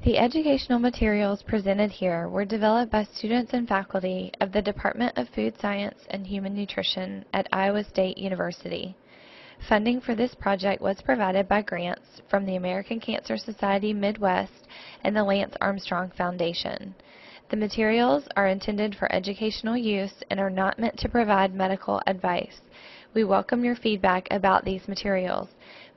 The educational materials presented here were developed by students and faculty of the Department of Food Science and Human Nutrition at Iowa State University. Funding for this project was provided by grants from the American Cancer Society Midwest and the Lance Armstrong Foundation. The materials are intended for educational use and are not meant to provide medical advice. We welcome your feedback about these materials.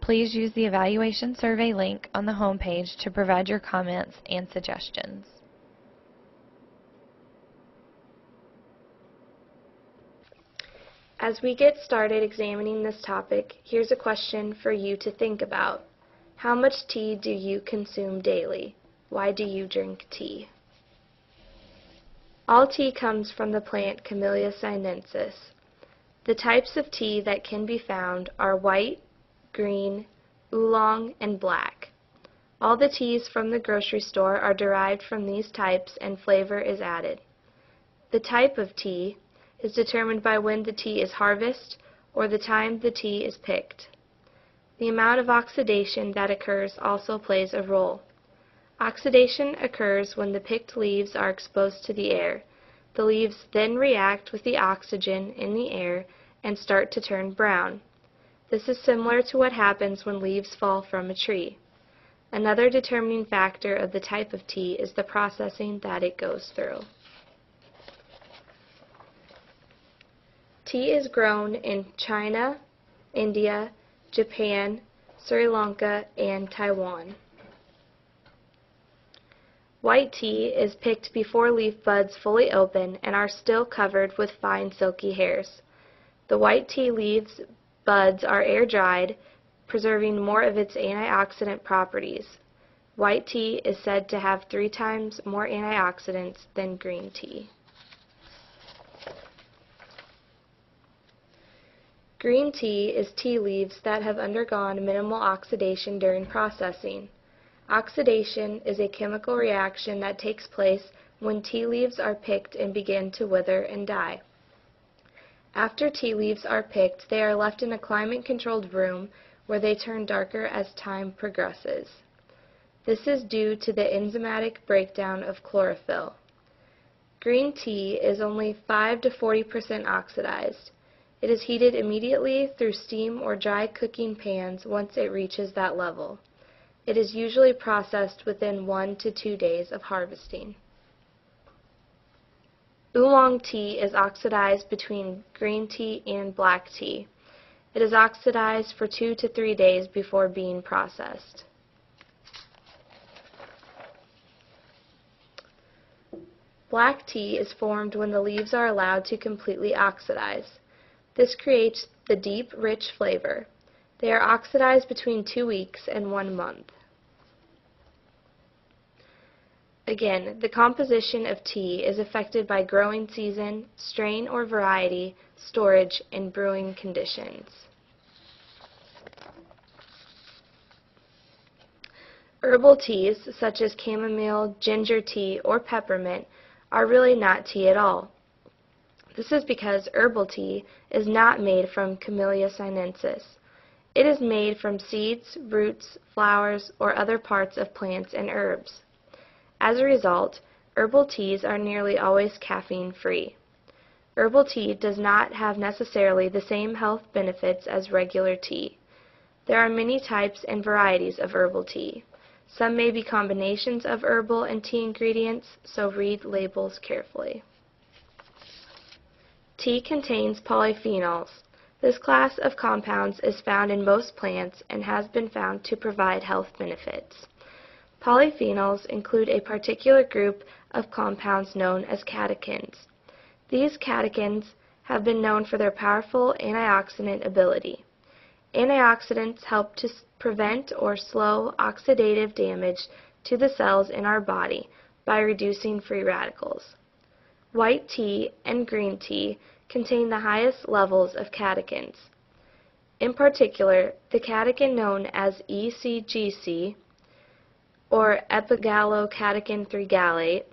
Please use the evaluation survey link on the homepage to provide your comments and suggestions. As we get started examining this topic, here's a question for you to think about. How much tea do you consume daily? Why do you drink tea? All tea comes from the plant Camellia sinensis. The types of tea that can be found are white, green, oolong, and black. All the teas from the grocery store are derived from these types and flavor is added. The type of tea is determined by when the tea is harvested or the time the tea is picked. The amount of oxidation that occurs also plays a role. Oxidation occurs when the picked leaves are exposed to the air. The leaves then react with the oxygen in the air and start to turn brown. This is similar to what happens when leaves fall from a tree. Another determining factor of the type of tea is the processing that it goes through. Tea is grown in China, India, Japan, Sri Lanka, and Taiwan. White tea is picked before leaf buds fully open and are still covered with fine silky hairs. The white tea leaves buds are air-dried, preserving more of its antioxidant properties. White tea is said to have 3 times more antioxidants than green tea. Green tea is tea leaves that have undergone minimal oxidation during processing. Oxidation is a chemical reaction that takes place when tea leaves are picked and begin to wither and die. After tea leaves are picked, they are left in a climate-controlled room where they turn darker as time progresses. This is due to the enzymatic breakdown of chlorophyll. Green tea is only 5 to 40% oxidized. It is heated immediately through steam or dry cooking pans once it reaches that level. It is usually processed within 1 to 2 days of harvesting. Oolong tea is oxidized between green tea and black tea. It is oxidized for 2 to 3 days before being processed. Black tea is formed when the leaves are allowed to completely oxidize. This creates the deep, rich flavor. They are oxidized between 2 weeks and 1 month. Again, the composition of tea is affected by growing season, strain or variety, storage, and brewing conditions. Herbal teas, such as chamomile, ginger tea, or peppermint, are really not tea at all. This is because herbal tea is not made from Camellia sinensis. It is made from seeds, roots, flowers, or other parts of plants and herbs. As a result, herbal teas are nearly always caffeine-free. Herbal tea does not have necessarily the same health benefits as regular tea. There are many types and varieties of herbal tea. Some may be combinations of herbal and tea ingredients, so read labels carefully. Tea contains polyphenols. This class of compounds is found in most plants and has been found to provide health benefits. Polyphenols include a particular group of compounds known as catechins. These catechins have been known for their powerful antioxidant ability. Antioxidants help to prevent or slow oxidative damage to the cells in our body by reducing free radicals. White tea and green tea contain the highest levels of catechins. In particular, the catechin known as ECGC, or epigallocatechin 3 gallate.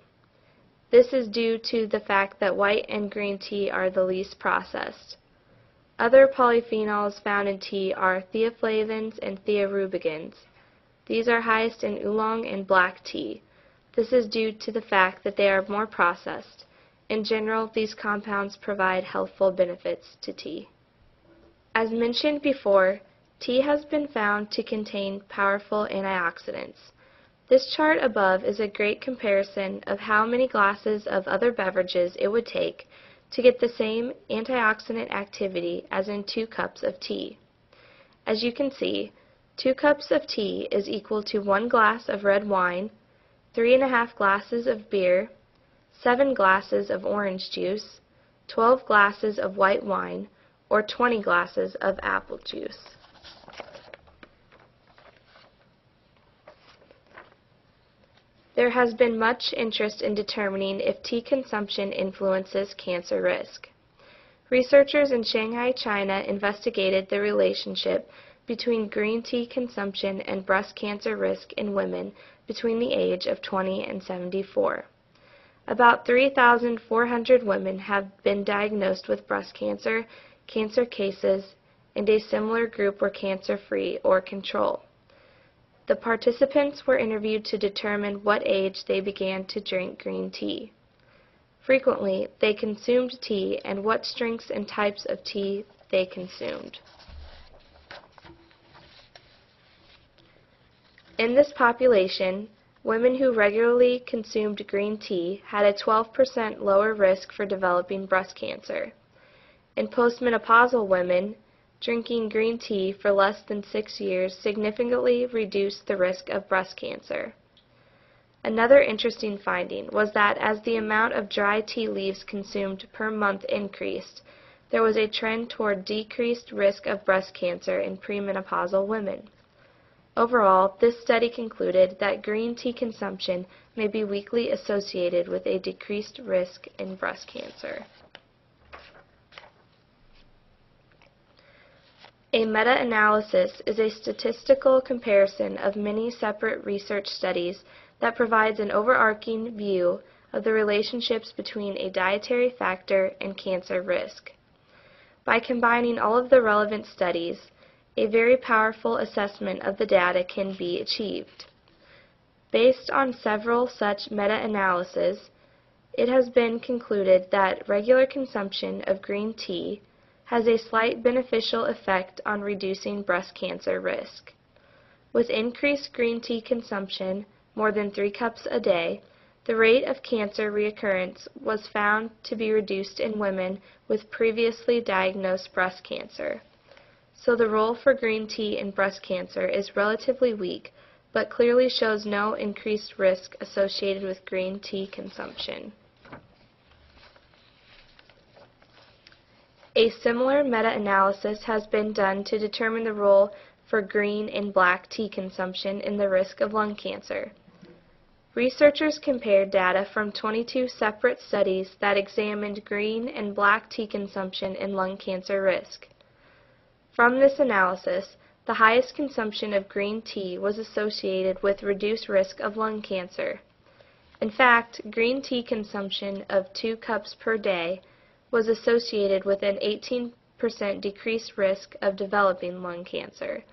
This is due to the fact that white and green tea are the least processed. Other polyphenols found in tea are theaflavins and thearubicins. These are highest in oolong and black tea. This is due to the fact that they are more processed. In general, these compounds provide healthful benefits to tea. As mentioned before, tea has been found to contain powerful antioxidants. This chart above is a great comparison of how many glasses of other beverages it would take to get the same antioxidant activity as in 2 cups of tea. As you can see, 2 cups of tea is equal to 1 glass of red wine, 3.5 glasses of beer, 7 glasses of orange juice, 12 glasses of white wine, or 20 glasses of apple juice. There has been much interest in determining if tea consumption influences cancer risk. Researchers in Shanghai, China investigated the relationship between green tea consumption and breast cancer risk in women between the age of 20 and 74. About 3,400 women have been diagnosed with breast cancer, cancer cases, and a similar group were cancer-free or control. The participants were interviewed to determine what age they began to drink green tea. Frequently, they consumed tea and what strengths and types of tea they consumed. In this population, women who regularly consumed green tea had a 12% lower risk for developing breast cancer. In postmenopausal women, drinking green tea for less than 6 years significantly reduced the risk of breast cancer. Another interesting finding was that as the amount of dry tea leaves consumed per month increased, there was a trend toward decreased risk of breast cancer in premenopausal women. Overall, this study concluded that green tea consumption may be weakly associated with a decreased risk in breast cancer. A meta-analysis is a statistical comparison of many separate research studies that provides an overarching view of the relationships between a dietary factor and cancer risk. By combining all of the relevant studies, a very powerful assessment of the data can be achieved. Based on several such meta-analyses, it has been concluded that regular consumption of green tea has a slight beneficial effect on reducing breast cancer risk. With increased green tea consumption, more than 3 cups a day, the rate of cancer reoccurrence was found to be reduced in women with previously diagnosed breast cancer. So the role for green tea in breast cancer is relatively weak, but clearly shows no increased risk associated with green tea consumption. A similar meta-analysis has been done to determine the role for green and black tea consumption in the risk of lung cancer. Researchers compared data from 22 separate studies that examined green and black tea consumption in lung cancer risk. From this analysis, the highest consumption of green tea was associated with reduced risk of lung cancer. In fact, green tea consumption of 2 cups per day was associated with an 18% decreased risk of developing lung cancer.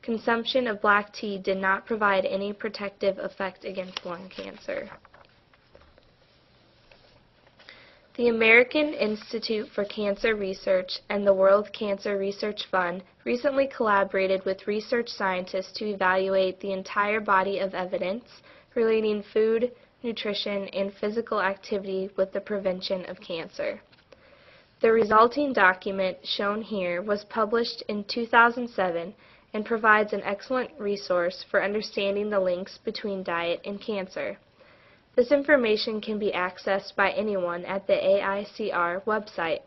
Consumption of black tea did not provide any protective effect against lung cancer. The American Institute for Cancer Research and the World Cancer Research Fund recently collaborated with research scientists to evaluate the entire body of evidence relating food, nutrition, and physical activity with the prevention of cancer. The resulting document shown here was published in 2007 and provides an excellent resource for understanding the links between diet and cancer. This information can be accessed by anyone at the AICR website.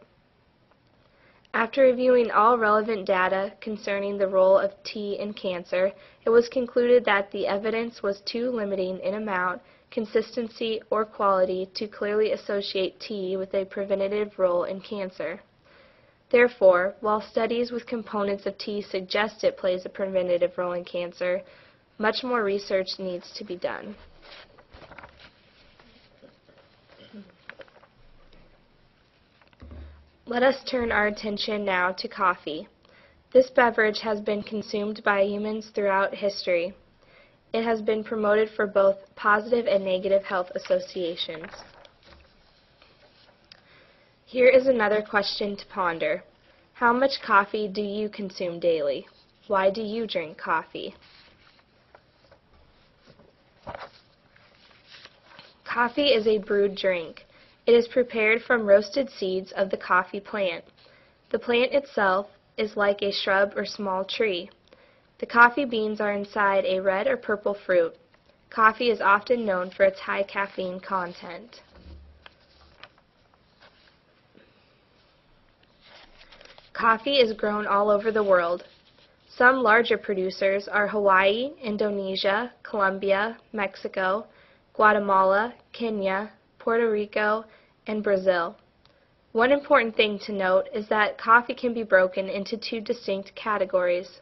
After reviewing all relevant data concerning the role of tea in cancer, it was concluded that the evidence was too limiting in amount, consistency, or quality to clearly associate tea with a preventative role in cancer. Therefore, while studies with components of tea suggest it plays a preventative role in cancer, much more research needs to be done. Let us turn our attention now to coffee. This beverage has been consumed by humans throughout history. It has been promoted for both positive and negative health associations. Here is another question to ponder. How much coffee do you consume daily? Why do you drink coffee? Coffee is a brewed drink. It is prepared from roasted seeds of the coffee plant. The plant itself is like a shrub or small tree. The coffee beans are inside a red or purple fruit. Coffee is often known for its high caffeine content. Coffee is grown all over the world. Some larger producers are Hawaii, Indonesia, Colombia, Mexico, Guatemala, Kenya, Puerto Rico, and Brazil. One important thing to note is that coffee can be broken into two distinct categories,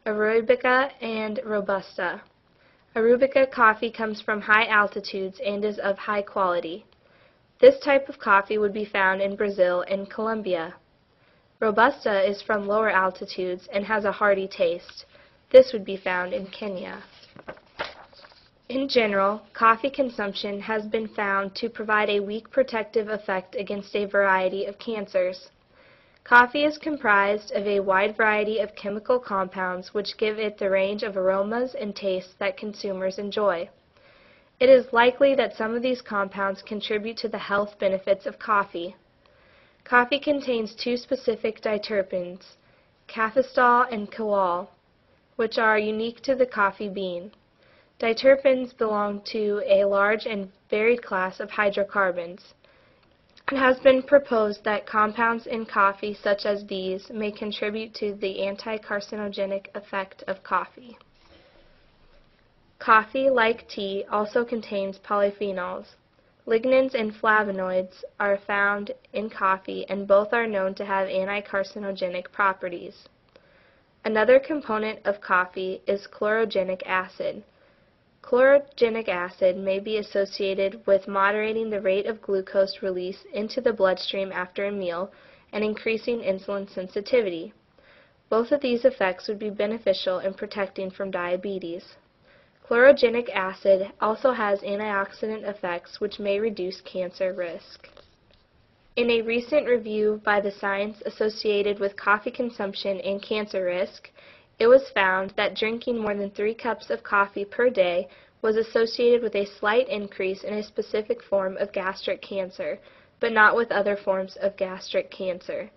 Arabica and Robusta. Arabica coffee comes from high altitudes and is of high quality. This type of coffee would be found in Brazil and Colombia. Robusta is from lower altitudes and has a hearty taste. This would be found in Kenya. In general, coffee consumption has been found to provide a weak protective effect against a variety of cancers. Coffee is comprised of a wide variety of chemical compounds which give it the range of aromas and tastes that consumers enjoy. It is likely that some of these compounds contribute to the health benefits of coffee. Coffee contains two specific diterpenes, cafestol and coal, which are unique to the coffee bean. Diterpenes belong to a large and varied class of hydrocarbons. It has been proposed that compounds in coffee such as these may contribute to the anti-carcinogenic effect of coffee. Coffee, like tea, also contains polyphenols. Lignans and flavonoids are found in coffee, and both are known to have anti-carcinogenic properties. Another component of coffee is chlorogenic acid. Chlorogenic acid may be associated with moderating the rate of glucose release into the bloodstream after a meal and increasing insulin sensitivity. Both of these effects would be beneficial in protecting from diabetes. Chlorogenic acid also has antioxidant effects which may reduce cancer risk. In a recent review by the Science associated with coffee consumption and cancer risk, it was found that drinking more than 3 cups of coffee per day was associated with a slight increase in a specific form of gastric cancer, but not with other forms of gastric cancer.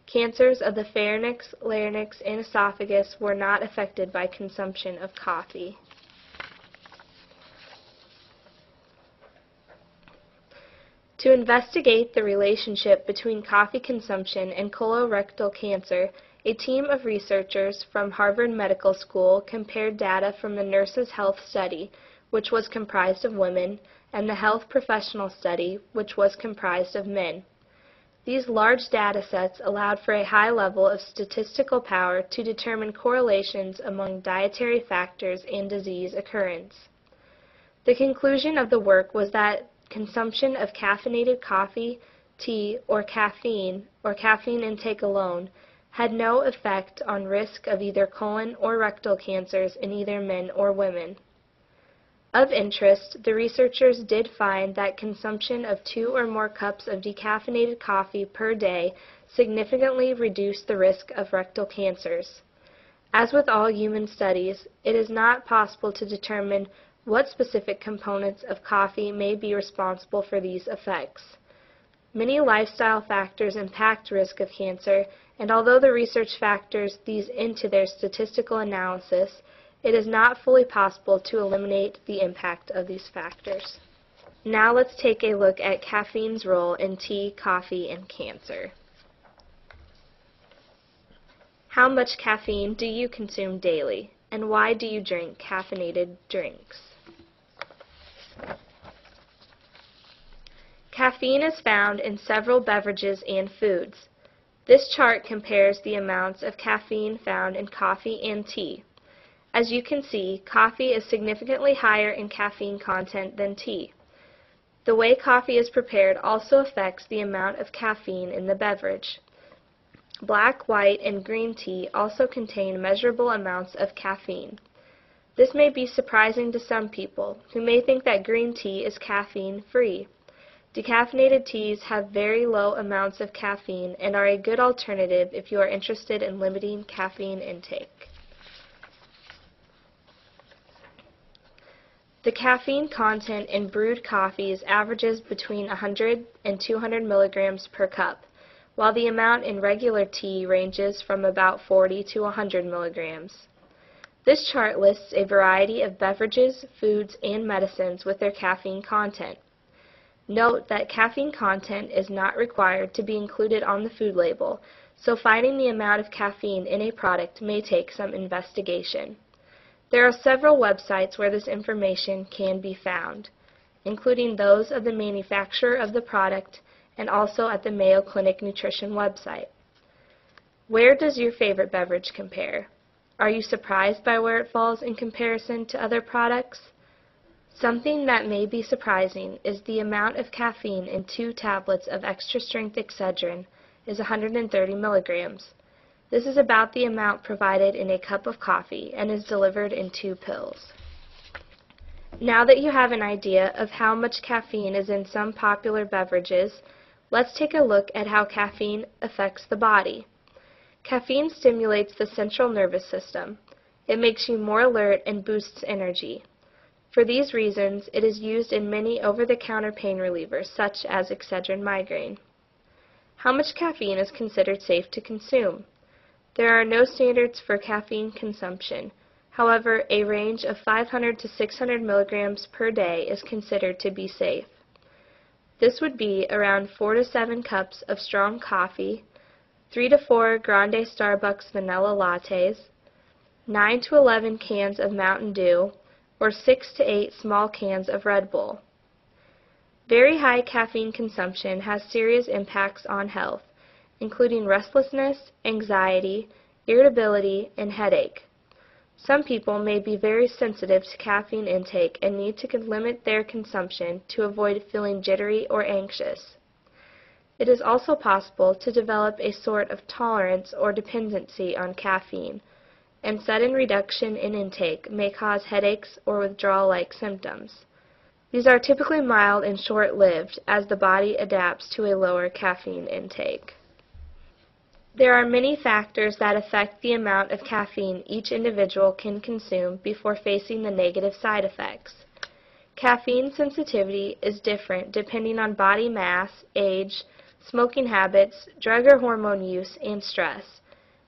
Cancers of the pharynx, larynx, and esophagus were not affected by consumption of coffee. To investigate the relationship between coffee consumption and colorectal cancer, a team of researchers from Harvard Medical School compared data from the Nurses' Health Study, which was comprised of women, and the Health Professional Study, which was comprised of men. These large data sets allowed for a high level of statistical power to determine correlations among dietary factors and disease occurrence. The conclusion of the work was that consumption of caffeinated coffee, tea, or caffeine intake alone had no effect on risk of either colon or rectal cancers in either men or women. Of interest, the researchers did find that consumption of 2 or more cups of decaffeinated coffee per day significantly reduced the risk of rectal cancers. As with all human studies, it is not possible to determine what specific components of coffee may be responsible for these effects. Many lifestyle factors impact risk of cancer, and although the research factors these into their statistical analysis, it is not fully possible to eliminate the impact of these factors. Now let's take a look at caffeine's role in tea, coffee, and cancer. How much caffeine do you consume daily, and why do you drink caffeinated drinks? Caffeine is found in several beverages and foods. This chart compares the amounts of caffeine found in coffee and tea. As you can see, coffee is significantly higher in caffeine content than tea. The way coffee is prepared also affects the amount of caffeine in the beverage. Black, white, and green tea also contain measurable amounts of caffeine. This may be surprising to some people, who may think that green tea is caffeine-free. Decaffeinated teas have very low amounts of caffeine and are a good alternative if you are interested in limiting caffeine intake. The caffeine content in brewed coffees averages between 100 and 200 milligrams per cup, while the amount in regular tea ranges from about 40 to 100 milligrams. This chart lists a variety of beverages, foods, and medicines with their caffeine content. Note that caffeine content is not required to be included on the food label, so finding the amount of caffeine in a product may take some investigation. There are several websites where this information can be found, including those of the manufacturer of the product and also at the Mayo Clinic Nutrition website. Where does your favorite beverage compare? Are you surprised by where it falls in comparison to other products? Something that may be surprising is the amount of caffeine in 2 tablets of extra-strength Excedrin is 130 milligrams. This is about the amount provided in a cup of coffee and is delivered in 2 pills. Now that you have an idea of how much caffeine is in some popular beverages, let's take a look at how caffeine affects the body. Caffeine stimulates the central nervous system. It makes you more alert and boosts energy. For these reasons, it is used in many over-the-counter pain relievers, such as Excedrin migraine. How much caffeine is considered safe to consume? There are no standards for caffeine consumption. However, a range of 500 to 600 milligrams per day is considered to be safe. This would be around 4 to 7 cups of strong coffee, 3 to 4 Grande Starbucks vanilla lattes, 9 to 11 cans of Mountain Dew, or 6 to 8 small cans of Red Bull. Very high caffeine consumption has serious impacts on health, including restlessness, anxiety, irritability, and headache. Some people may be very sensitive to caffeine intake and need to limit their consumption to avoid feeling jittery or anxious. It is also possible to develop a sort of tolerance or dependency on caffeine, and sudden reduction in intake may cause headaches or withdrawal-like symptoms. These are typically mild and short-lived as the body adapts to a lower caffeine intake. There are many factors that affect the amount of caffeine each individual can consume before facing the negative side effects. Caffeine sensitivity is different depending on body mass, age, smoking habits, drug or hormone use, and stress.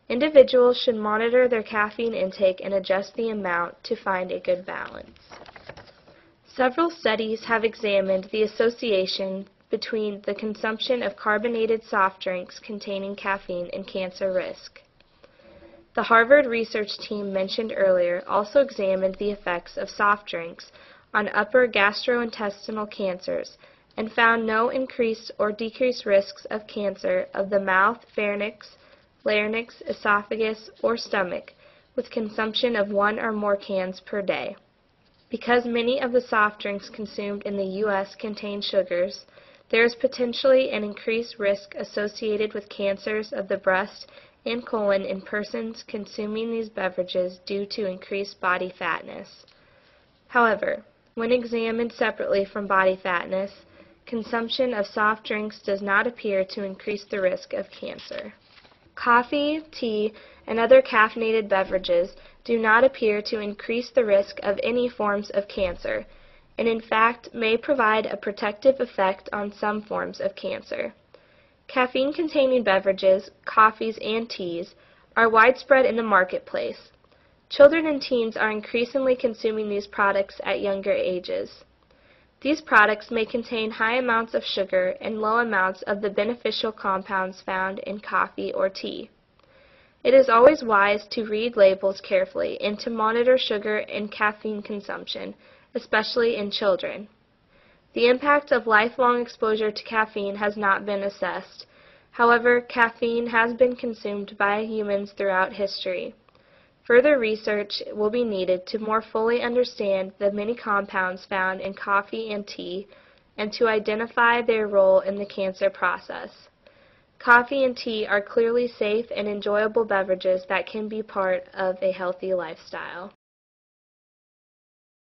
Individuals should monitor their caffeine intake and adjust the amount to find a good balance. Several studies have examined the association between the consumption of carbonated soft drinks containing caffeine and cancer risk. The Harvard research team mentioned earlier also examined the effects of soft drinks on upper gastrointestinal cancers and found no increased or decreased risks of cancer of the mouth, pharynx, larynx, esophagus, or stomach with consumption of 1 or more cans per day. Because many of the soft drinks consumed in the U.S. contain sugars, there is potentially an increased risk associated with cancers of the breast and colon in persons consuming these beverages due to increased body fatness. However, when examined separately from body fatness, consumption of soft drinks does not appear to increase the risk of cancer. Coffee, tea, and other caffeinated beverages do not appear to increase the risk of any forms of cancer, and in fact may provide a protective effect on some forms of cancer. Caffeine-containing beverages, coffees, and teas are widespread in the marketplace. Children and teens are increasingly consuming these products at younger ages. These products may contain high amounts of sugar and low amounts of the beneficial compounds found in coffee or tea. It is always wise to read labels carefully and to monitor sugar and caffeine consumption, especially in children. The impact of lifelong exposure to caffeine has not been assessed. However, caffeine has been consumed by humans throughout history. Further research will be needed to more fully understand the many compounds found in coffee and tea and to identify their role in the cancer process. Coffee and tea are clearly safe and enjoyable beverages that can be part of a healthy lifestyle.